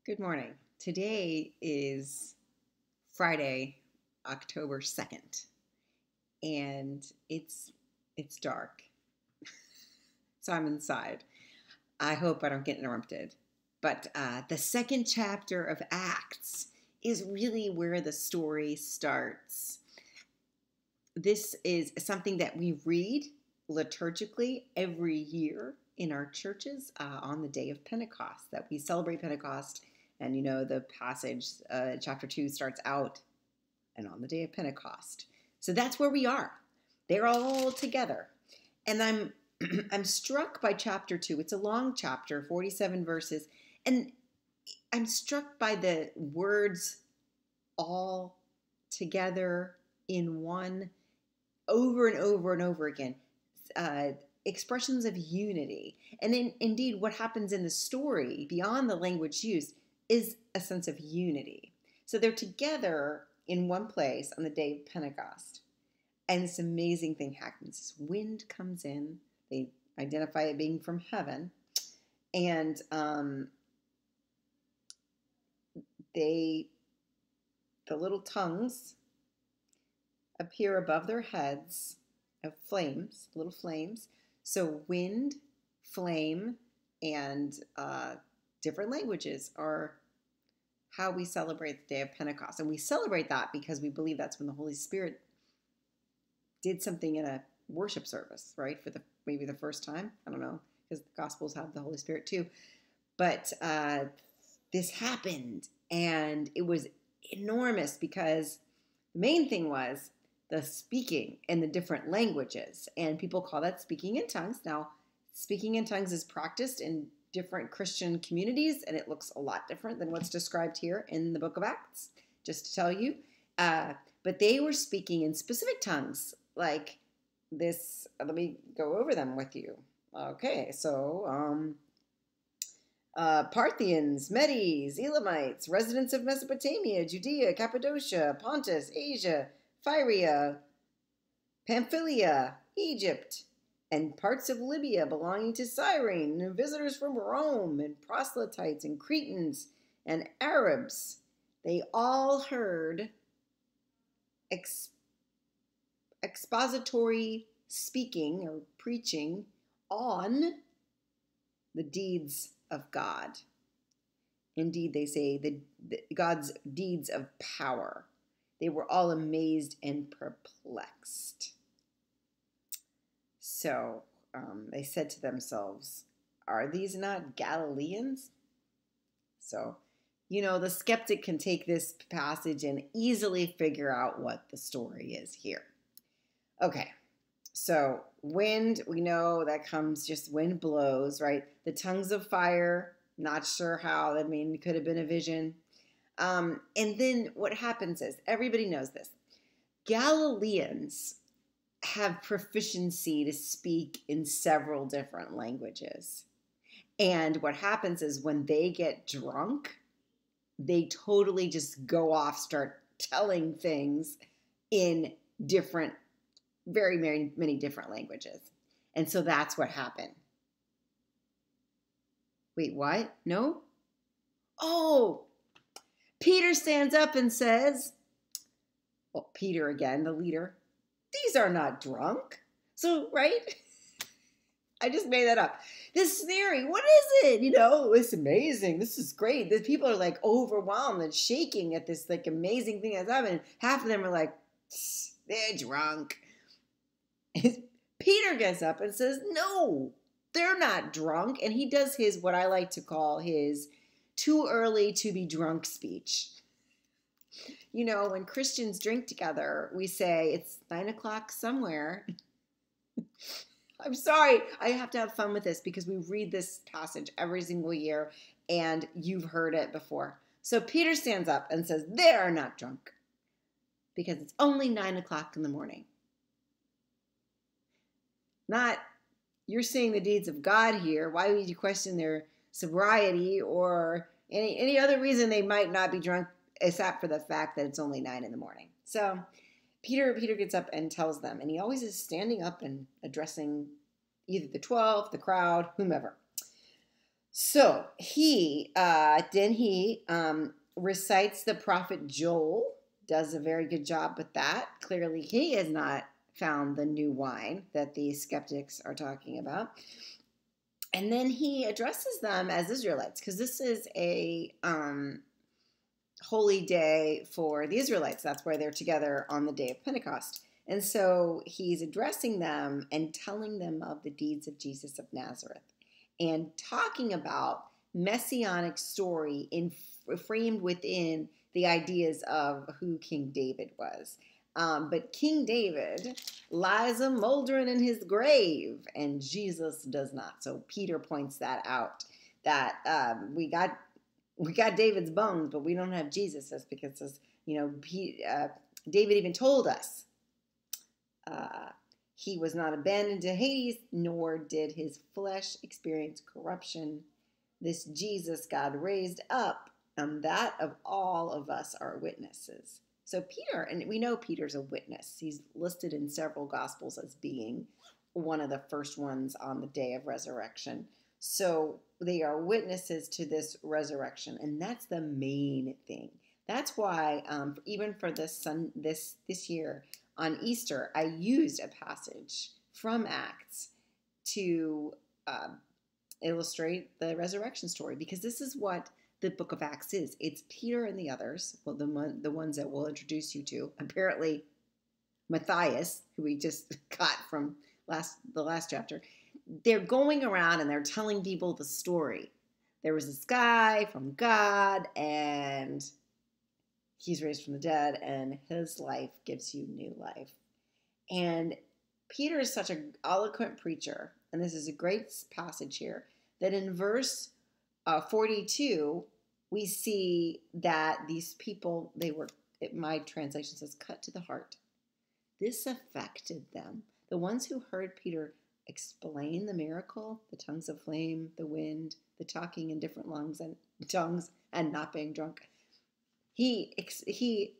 Good morning. Today is Friday, October 2nd, and it's dark. So I'm inside. I hope I don't get interrupted. But the second chapter of Acts is really where the story starts. This is something that we read liturgically every year in our churches on the day of Pentecost, that we celebrate Pentecost. And the passage, chapter 2, starts out, and on the day of Pentecost. So that's where we are. They're all together. And I'm struck by chapter 2. It's a long chapter, 47 verses. And I'm struck by the words all together in one, over and over and over again. Expressions of unity. And indeed, what happens in the story, beyond the language used, is a sense of unity. So they're together in one place on the day of Pentecost. And this amazing thing happens. This wind comes in. They identify it being from heaven. And the little tongues appear above their heads of flames, little flames. So wind, flame, and different languages are how we celebrate the day of Pentecost. And we celebrate that because we believe that's when the Holy Spirit did something in a worship service, right? For maybe the first time. I don't know, because the Gospels have the Holy Spirit too. But this happened, and it was enormous because the main thing was the speaking in the different languages. And people call that speaking in tongues. Now, speaking in tongues is practiced in different Christian communities, and it looks a lot different than what's described here in the book of Acts, just to tell you. But they were speaking in specific tongues, like this. Let me go over them with you. Okay, so Parthians, Medes, Elamites, residents of Mesopotamia, Judea, Cappadocia, Pontus, Asia, Phrygia, Pamphylia, Egypt, and parts of Libya belonging to Cyrene, and visitors from Rome, and proselytes, and Cretans, and Arabs. They all heard expository speaking or preaching on the deeds of God. Indeed, they say God's deeds of power. They were all amazed and perplexed. So they said to themselves, "Are these not Galileans?" So, the skeptic can take this passage and easily figure out what the story is here. Okay, so wind, we know that comes, just wind blows, right? The tongues of fire, not sure how, it could have been a vision. And then what happens is, everybody knows this, Galileans have proficiency to speak in several different languages. And what happens is when they get drunk, they totally just go off, start telling things in different, very, very many different languages. And so that's what happened. Wait, what? No? Oh, Peter stands up and says, well, Peter again, the leader, "These are not drunk." So, right? I just made that up. This theory, what is it? It's amazing. This is great. The people are like overwhelmed and shaking at this like amazing thing that's happening. Half of them are like, "They're drunk." Peter gets up and says, "No, they're not drunk." And he does his, what I like to call his too early to be drunk speech. When Christians drink together, we say it's 9:00 somewhere. I'm sorry, I have to have fun with this because we read this passage every single year and you've heard it before. So Peter stands up and says, "They are not drunk because it's only 9:00 in the morning." Not, you're seeing the deeds of God here. Why would you question their sobriety or any other reason they might not be drunk except for the fact that it's only 9 in the morning? So Peter gets up and tells them, and he always is standing up and addressing either the 12, the crowd, whomever. So he recites the prophet Joel, does a very good job with that. Clearly, he has not found the new wine that the skeptics are talking about. And then he addresses them as Israelites, because this is a holy day for the Israelites. That's why they're together on the day of Pentecost. And so he's addressing them and telling them of the deeds of Jesus of Nazareth and talking about messianic story framed within the ideas of who King David was. But King David lies a moldering in his grave, and Jesus does not. So Peter points that out, that we got David's bones, but we don't have Jesus's, because, David even told us he was not abandoned to Hades, nor did his flesh experience corruption. This Jesus God raised up, and that of all of us are witnesses. So Peter, and we know Peter's a witness. He's listed in several Gospels as being one of the first ones on the day of resurrection. So they are witnesses to this resurrection, and that's the main thing. That's why, even for this year on Easter, I used a passage from Acts to illustrate the resurrection story, because this is what the book of Acts is. It's Peter and the others, well, the ones that we'll introduce you to. Apparently, Matthias, who we just got from the last chapter, they're going around and they're telling people the story. There was this guy from God, and he's raised from the dead, and his life gives you new life. And Peter is such an eloquent preacher, and this is a great passage here, that in verse 42, we see that these people, my translation says, cut to the heart. This affected them. The ones who heard Peter explain the miracle, the tongues of flame, the wind, the talking in different tongues, and not being drunk. He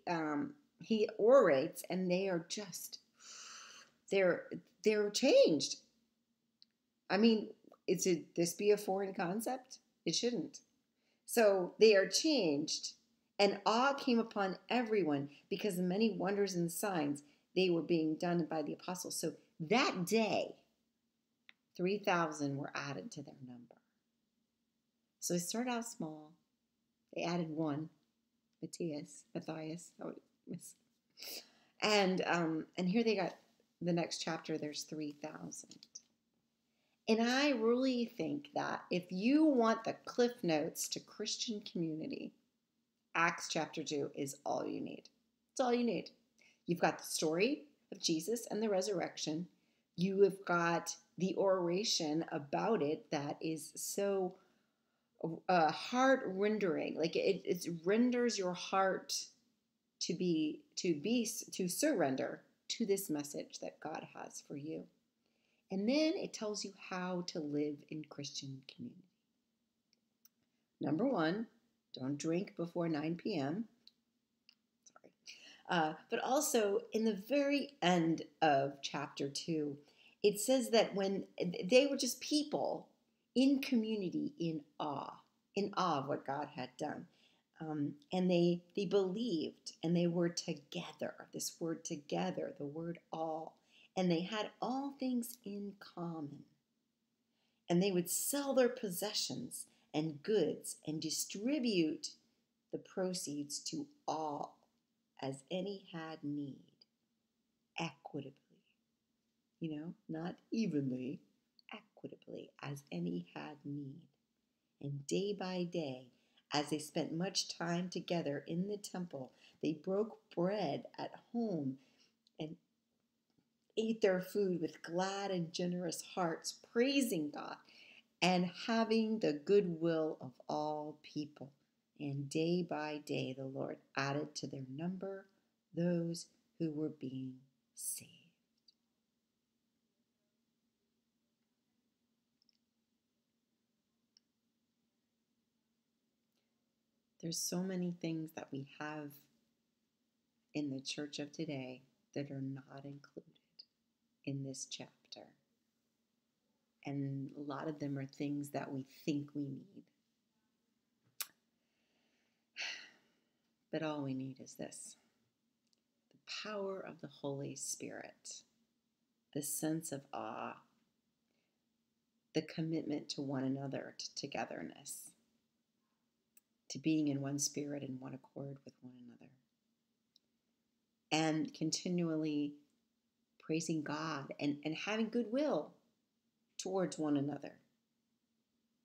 orates, and they are just, they're changed. I mean, this be a foreign concept? It shouldn't. So they are changed, and awe came upon everyone because of many wonders and signs they were being done by the apostles. So that day, 3,000 were added to their number. So they started out small. They added one, Matthias. And here they got the next chapter, there's 3,000. And I really think that if you want the cliff notes to Christian community, Acts chapter 2 is all you need. It's all you need. You've got the story of Jesus and the resurrection. You have got the oration about it that is so heart-rendering. Like it renders your heart to surrender to this message that God has for you. And then it tells you how to live in Christian community. Number 1, don't drink before 9 p.m. But also, in the very end of chapter 2, it says that when they were just people in community, in awe of what God had done. And they believed, and they were together. This word together, the word all. And they had all things in common. And they would sell their possessions and goods and distribute the proceeds to all as any had need, equitably. Not evenly, equitably, as any had need. And day by day, as they spent much time together in the temple, they broke bread at home and ate their food with glad and generous hearts, praising God and having the goodwill of all people. And day by day, the Lord added to their number those who were being saved. There's so many things that we have in the church of today that are not included in this chapter. And a lot of them are things that we think we need. But all we need is this: the power of the Holy Spirit, the sense of awe, the commitment to one another, to togetherness, to being in one spirit and one accord with one another, and continually praising God and having goodwill towards one another.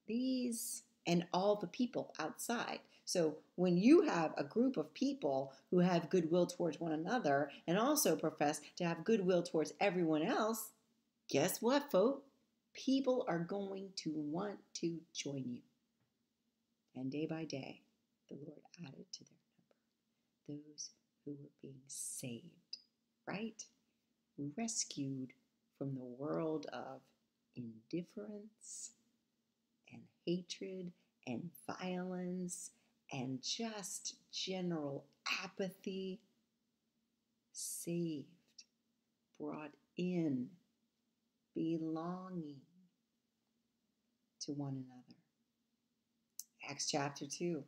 These and all the people outside. So when you have a group of people who have goodwill towards one another and also profess to have goodwill towards everyone else, guess what, folks? People are going to want to join you. And day by day, the Lord added to their number those who were being saved, right? Rescued from the world of indifference and hatred and violence and just general apathy. Saved, brought in, belonging to one another. Acts chapter 2.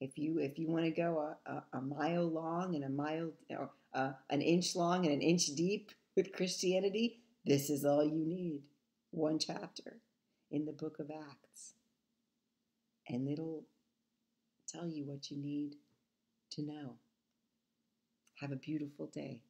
If you want to go a mile long and a mile, or an inch long and an inch deep with Christianity, this is all you need. One chapter in the book of Acts. And it'll tell you what you need to know. Have a beautiful day.